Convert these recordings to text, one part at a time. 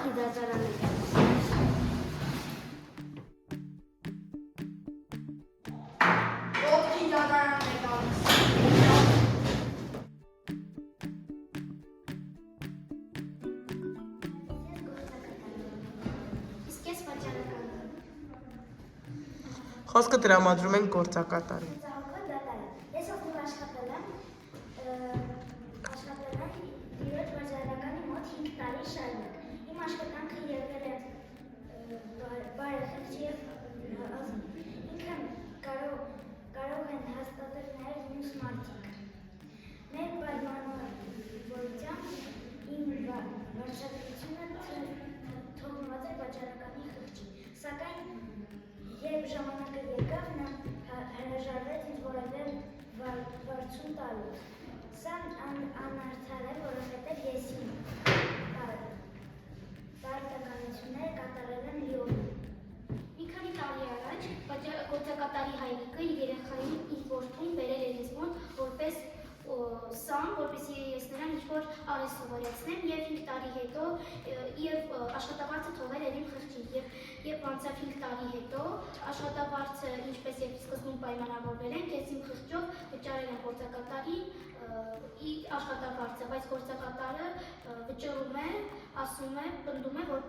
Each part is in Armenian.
Ոտքի դատարան է գալիս։ Ոտքի դատարան է գալիս։ Իսկ ես վաճառական եմ։ Խոսքը տրամադրում են գործակատարին։ Ես օգնում աշխատել եմ իրոջ վաճառականի մոտ 5 տարի շարունակ։ Իմ աշխատանքը եղել է բարեխիղճ և ազնիվ։ Ինքն կարող են հաստատել նաև մյուս մարդիկ։ Մեր պայմանավորությամբ իմ վարչակցությունը թողնված էր վաճառականի խղճին, սակայն երբ ժամանակը եկավ, նա հրաժարվեց ինձ որևէ վարձում տալու։ Սա անարդար է, որովհետև ես իմ պարտականությունները կատարել եմ լիովին։ Մի քանի տարի առաջ գործակատարի հայրիկը իր երեխային իր որդուն բերել էր ինձ մոտ որպես սամ, որպեսզի ես նրան ինչ-որ արհեստ սովորեցնեմ, և 5 տարի հետո և աշխատավարձը թողել էր իմ խղճին, և անցավ 5 տարի հետո աշխատավարձը, ինչպես և սկզբում պայմանավորվել ենք, ես իմ խղճով վճարել եմ գործակատարի աշխատավարձը, բայց գործակատարը վճռում է, ասում է, պնդում է, որ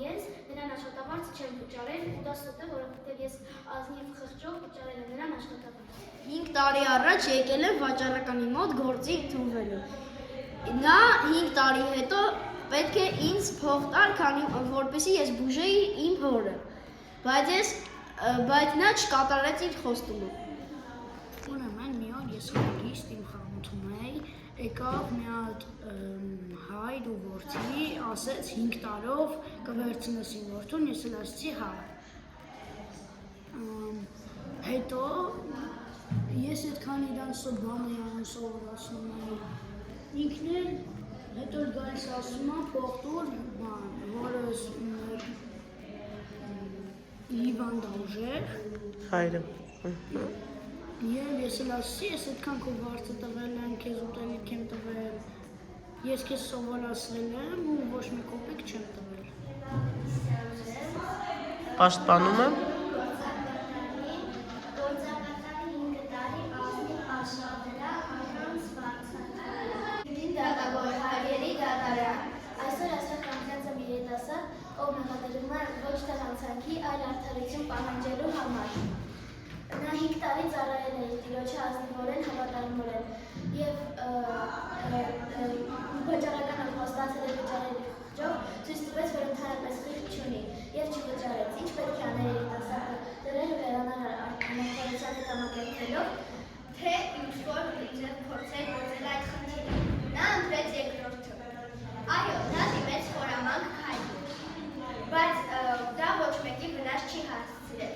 ես նրան աշխատավարձը չեմ վճարել, ու դա սուտ է, որովհետև ես ազնիվ խղճով վճարել եմ նրան աշխատավարձը։ 5 տարի առաջ եկել եմ վաճառականի մոտ գործի ընդունվելու։ Նա 5 տարի հետո պետք է ինձ փող տար, որպեսզի ես բուժեի իմ հորը, բայց նա չկատարեց իր խոստումը։ Ուրեմն մի օր ես հագիստ իմ խանութում էի, եկավ մի հատ հայր ու որդի, ասեց 5 տարով կվերցնես իմ որդուն, ես էլ ասեցի հա։ Հետո ես այդքան իրան բան էի անում, սովորացնում էի, ինքն էլ հետո գալիս ասում է փող տուր, որս Իվան դավժեր։ Հայրը։ Եվ ես էլ ասեցի, ես այդքան քո վարձը տվել եմ, քեզ ուտելիք եմ տվել, ես քեզ սովորացրել եմ ու ոչ մի կոպեկ չեմ տվել։ Պաշտպանում եմ։ Այսօր աշխատանքած եմ երիտասարդ, ով նախատերում է ոչ թե հանցանքի, այլ արդարություն պահանջելու համար։ Նա 5 տարի ծառայել է իր տիրոջը ազնիվորեն, հավատարմորեն և վաճառականը խոստացել է վճարել իր խղճով, ցույց տվեց, որ ընդհանրապես խիղճ չունի և չվճարեց։ Ինչ պետք է անել երիտասարդը, դրել վերանալ անարդարության հետ համակերպելով, թե ինչ-որ ձև փորձել գործել այդ խնդիրը։ Նա ընտրեց երկրորդը։ Այո, նա դիմեց խորամանկ քայլի, բայց դա ոչ մեկի վնաս չի հասցրել։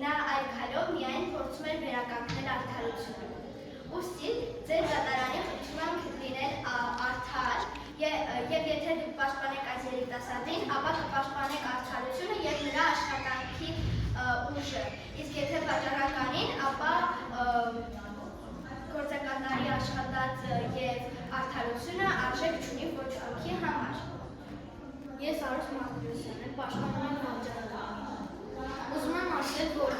Նա այդ քայլով միայն փորձում էր վերականգնել արդարությունը։ Ուստի ձեր դատարանի խնդրանք լինել արդար, և եթե դուք պաշտպանեք այս երիտասարդին, ապա կպաշտպանեք արդարությունը և նրա աշխատանքի ուժը։ Իսկ եթե վաճառականին, ապա գործակատարի աշխատած և արդարությունը արժեք չունի ոչ ոքի համար։ Ես Արուս Մարտիրոսյան եմ, պաշտպանում եմ վաճառականին։ Ուզում եմ ասել, որ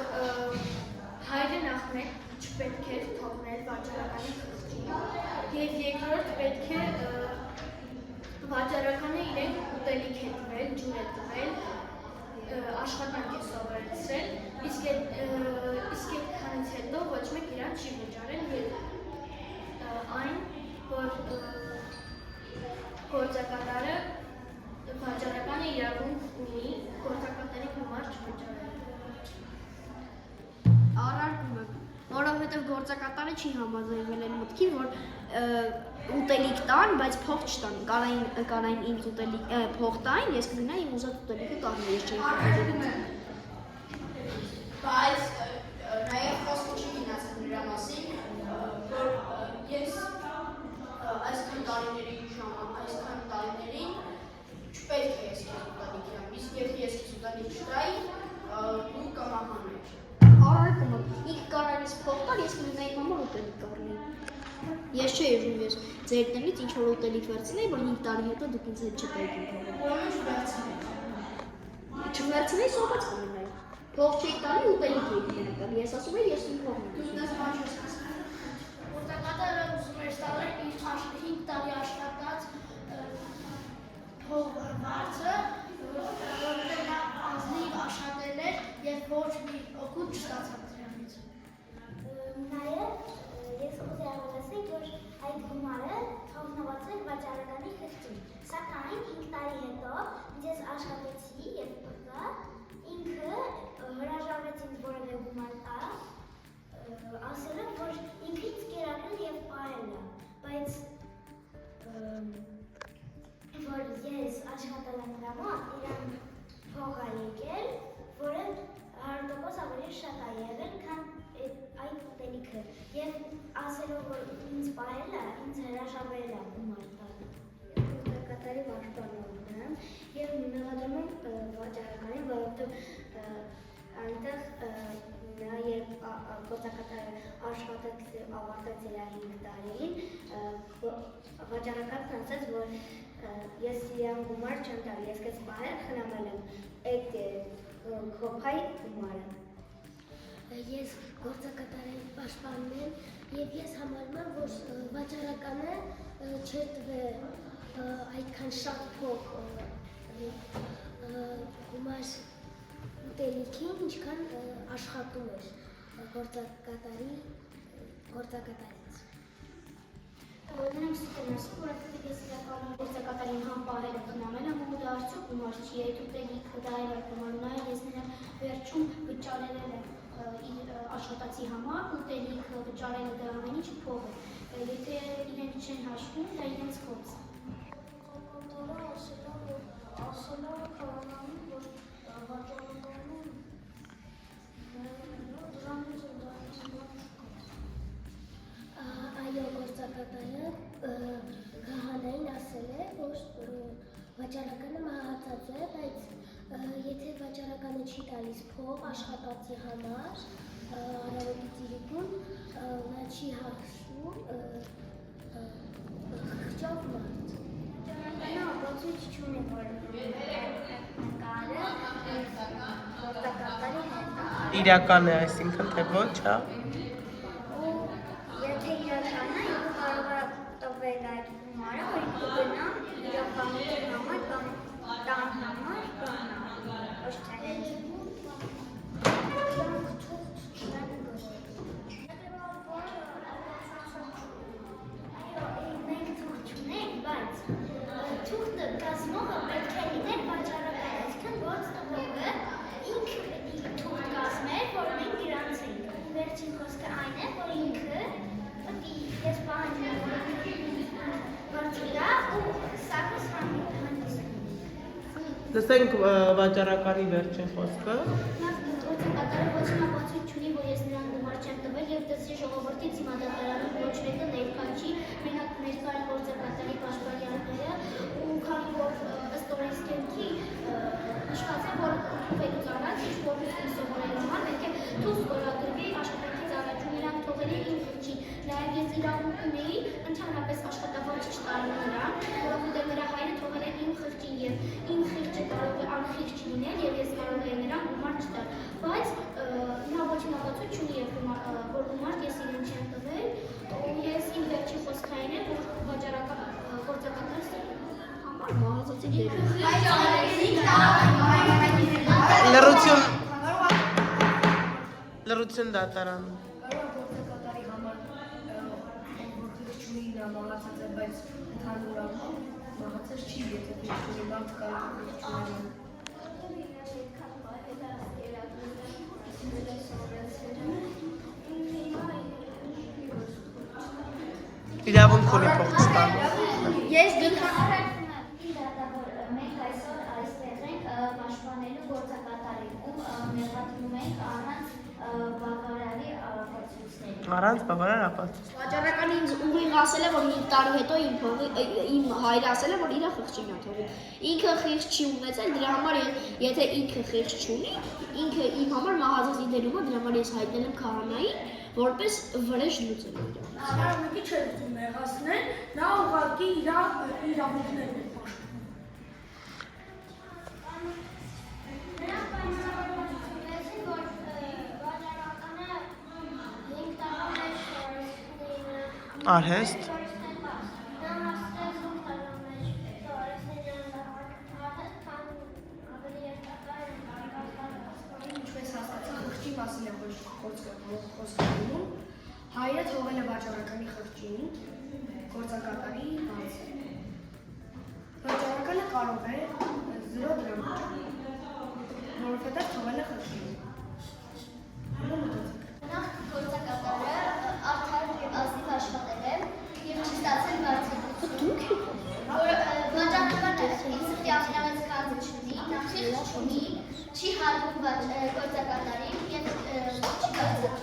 հայրը նախ մեկ չպետք է թողնել վաճառականի խղճին, և երկրորդ պետք է վաճառականը իրեն ուտելիք է տվել, ջուր է տվել, աշխատանք է սովորեցրել, իսկ այդքանից հետո ոչ մեկ իրան չի վճարել և այն, որ գործակատարը վաճառականը իրավունք ունի գործակատարի գումար չվճարել։ Առարկում եմ, որովհետև գործակատարը չի համաձայնվել այն մտքին, որ ուտելիք տան, բայց փող չտան, կանային ինձ փող տային, ես կգնայի իմ ուզած ուտելիքը տան, ես չէի փոխել։ Բայց նաև խոսքը չի գնացել նրա մասին, որ ես այսքան տարիներին չպետք է ես քեզ ուտելիք եմ, իսկ եթե ես քեզ ուտելիք չտայի, դու կմահանեիր։ Առարկում եմ, ինքը կարող ինձ փող տալ, ես կգնայի համար ուտելիք առնեի։ Ես չէի ուզում ես ձեր տնից ինչ որ ուտելիք վերցնեի, որ 5 տարի հետո դուք ինձ հետ չտայիք իմ փողը։ Որոշ վերցնի։ Չվերցնեի սոված կմնայի։ Փող չէի տալի ուտելիք էի գնել։ Ես ասում եմ ես իմ փողն եմ։ Դու դες բան չես հասկանում։ Գործակատարը ուզում էր ստալել իր 5 տարի աշխատած փողը, որովհետև նա ազնիվ աշխատել էր եւ ոչ մի օգուտ չստացավ դրանից։ Նաև ես ուզում եմ ասել, որ այդ գումարը թողնված էր վաճառականի խղճին, սակայն 5 տարի հետո ես աշխատեցի եւ տղա ինքը հրաժարվեց ինձ որևէ գումար տալ, ասելով, որ ինքը ինձ կերակրել եւ պահել է, բայց որ ես աշխատել եմ նրա մոտ, իրան փող է եկել, որը 100% ավելի շատ է եղել, քան այդ ուտելիքը, եւ ասելով, որ ինձ պահել է, ինձ հրաժարվել է գումար տալ։ Գործակատարի պաշտպանողն եմ եւ մեղադրում եմ վաճառականին, որովհետեւ այնտեղ նա երբ գործակատարը աշխատեց ավարտեց իր 5 տարին, վաճառականն ասաց, որ ես իրան գումար չեմ տալ, ես քեզ պահել խնամել եմ այդ քոփայ գումարը։ Ես գործակատարի պաշտպանում եմ եւ ես համարում եմ, որ վաճառականը չէ տվել այդքան շատ փող գումար ուտելիքին, ինչքան աշխատում էր գործակատարից։ Նրանք ստեն ասում, որ այդ ես իրականում գործակատարին համ պահել եմ խնամել եմ ու դա արդյոք գումար չի, այդ ուտելիքը դա էլ այդ գումար ունա, ես նրան վերջում վճարել եմ իր աշխատացի համար, ուտելիքը վճարելը դա ամեն ինչ փող է, եթե իրենք չեն հաշվում, դա իրենց գործ է։ Ասելով քարանային, որ վաճառականում դրանից ու դրանից այո, գործակատարը քահանային ասել է, որ վաճառականը մահացած է, բայց եթե վաճառականը չի տալիս փող աշխատածի համար, արարողից իրիկուն, նա չի հաշվում խղճով մարդ։ Նա բացույց չունի, որ նկարը գործակատարի հետ է։ Իրական է, այսինքն թե ոչ, հա։ Եթե իրական է, ինքը կարող է տվել այդ գումարը, որ ինքը գնա իրականության համար կամ տան համար բանա, ոչ թե հետ։ Մենք թուղթ չունենք, բայց թուղթը կազմողը պետք է լիներ վաճառական, այսինքն ոնց տվողը ինքը թուղթ կազմեր, որ մենք իրանց ենք։ Վերջին խոսքը այն է, որ ինքը ես պահանջում եմ, որ վարձիրա ու սակս հանդիսում։ Լսենք վաճառականի վերջին խոսքը։ Գործակատարը ոչ մի բացույց չունի, որ ես նրան գումար չեմ տվել եւ դասի ժողովրդից հիմա դատարանում ոչ մեկը ներկա չի, մենակ ներկա են գործակատարի պաշտպանյանները ու քանի որ ըստ օրենսգրքի նշված է, որ փոխելուց առաջ ինչ որ ուսում սովորելու համար պետք է դուրս որագրվի աշխատանքից առաջ ու նրանք թողել են իմ խղճին։ Նաեւ ես իրավունք ունեի ընդհանրապես աշխատավարձ չտալ նրան, որովհետեւ նրա հայրը թողել է իմ խղճին եւ իմ խղճը կարող է անխիղճ լինել եւ ես կարող եմ նրան գումար չտալ, բայց նա ոչ մի բացույց չունի եւ որ գումար ես իրեն չեմ տվել ու ես իմ վերջին խոսքը այն է, որ վաճառական գործակատարը Համար մահացածի դեր։ Լրություն դատարանում։ Գործակատարի համար որտեղ չունի նա մահացած է, բայց ընդհանուր առմամբ մահացած չի, եթե չունի բան կարող է չունենալ։ Իրավունք ունի փող չտալու։ Ես մենք այսօր այստեղ ենք պաշտպանելու գործակատարին ու մեղադրում ենք առանց բավարարի ապացույցների։ Առանց բավարար ապացույց։ վաճառականը ինձ ուղիղ ասել է, որ 5 տարի հետո իմ հայրը ասել է, որ իր խղճին է թողել։ Ինքը խիղճ չի ունեցել, դրա համար եթե ինքը խիղճ չունի, ինքը իմ համար մահացածի դերում է, դրա համար ես հայտնել եմ քահանային, որպես վրեժ լուծելու իրավունք։ Արամեկի չէր ուզում նեղացնել, նա ուղղակի իր իրավունքներն էր պաշտպանում։ Նրանք պայմանավորվեցին, որ վաճառականը 5 տարվա մեջ Արհեստ։ Ինչպես հաստատեցին խղճի մասին է խոսքերում, հայրը թողել է վաճառականի խղճին գործակատարի բաց։ Վաճառականը կարող է 0 դրամ վաճառել, որովհետև թողել է խղճին։ Նախ գործակատարը արդար և ազնիվ աշխատել է և չի ստացել բարձրություն, որ վաճառականը իր սրտի ամենամեծ չունի, նա խիղճ չունի, չի հարվում գործակատարին և չի գործակատարում։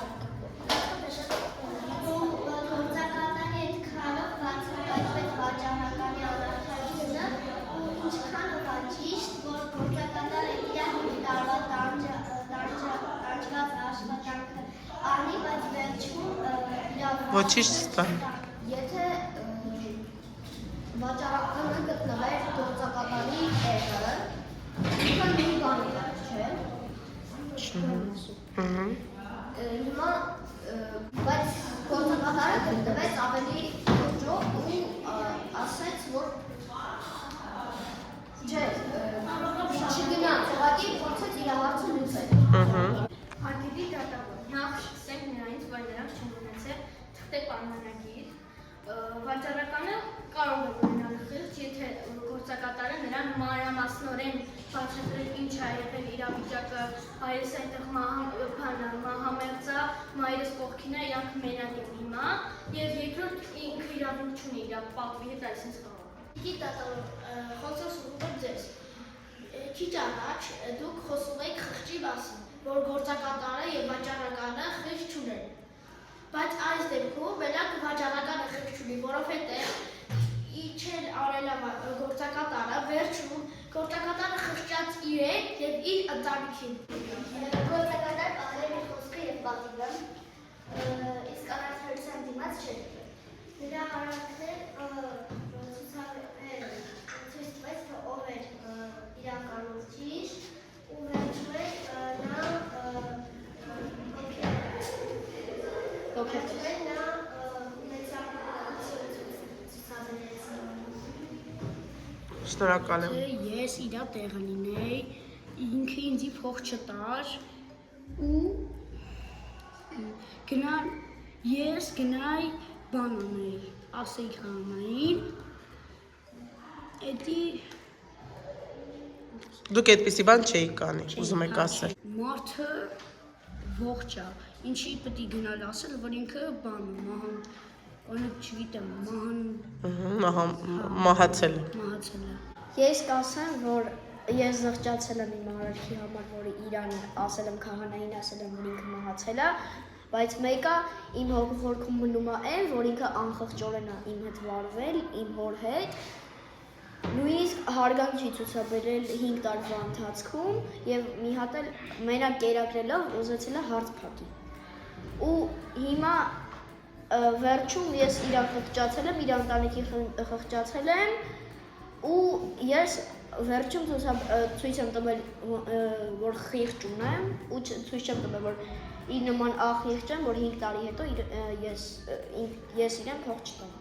Գործակատարի այդ քարով բացվեց վաճառականի անարդարությունը ու ինչքանով է ճիշտ, որ գործակատարը իր 5 տարվա տանջված աշխատանքը անի, բայց վերջում Ոչինչ չստան։ Եթե վաճառականը գտնվեր գործակատարի տեղը, ինքը նույն բանն էր, չէ՞։ Հիմա բայց գործակատարը գտնվեց ավելի հաջող ու ասեց, որ չէ, չգնաց, ուղղակի փորձեց իր հարցը լուծել։ Հարկերի դատավոր։ Նախ սկսենք նրանից, որ նրանք չեն ունեցել թղթե պայմանագիր։ Վաճառականը կարող է ունենալ խիղճ, եթե գործակատարը նրան մանրամասնորեն բացատրել ինչ է եղել իրավիճակը, հայրս այնտեղ մահամերձ է, մայրս կողքին է, իրանք մենակ են հիմա, եւ երկրորդ ինքը իրավունք չունի իր պատվի հետ այսպես կարող։ Դիտի դատավոր, խոսքս ուղղում եմ ձեզ։ Քիչ առաջ դուք խոսում եք խղճի մասին, որ գործակատարը եւ վաճառականը խիղճ չունեն։ Բայց այս դեպքում մենակ վաճառականը խիղճ ունի, որովհետեւ ինչ էլ արել է գործակատարը, վերջում գործակատարը խղճած իրեն եւ իր ընտանիքին։ Գործակատարը պատրել իր խոսքը եւ պատիվը, իսկ անարդարության դիմաց չէ։ Նրա հարցեր ցույց տվեց, թե ով էր իրականում ճիշտ ու վերջում նա Շնորհակալ եմ։ Ես իր տեղը լինեի, ինքը ինձի փող չտար ու ես գնայի բան անեի, ասեի խանային, էդի Դուք այդպիսի բան չէիք անի, ուզում եք ասել։ մարդը ողջ է, ինչի պետք է գնալ ասել, որ ինքը բան օրինակ չգիտեմ, Մահացել է։ մահացել է։ Ես կասեմ, որ ես զղջացել եմ իմ արարքի համար, որը իրան ասել եմ քահանային, ասել եմ, որ ինքը մահացել է, բայց մեկը իմ հոգևորքում մնում է այն, որ ինքը անխղճորեն է իմ հետ վարվել, իմ հոր հետ, նույնիսկ հարգանք չի ցուցաբերել 5 տարվա ընթացքում եւ մի հատ էլ մենակ կերակրելով ուզեցել է հարց փակի։ Ու հիմա վերջում ես իրան խղճացել եմ, իր ընտանիքի խղճացել եմ ու ես վերջում ցույց եմ տվել, որ խիղճ ունեմ ու ցույց չեմ տվել, որ իր նման ախիղճ եմ, որ 5 տարի հետո ես իրեն փող չտամ։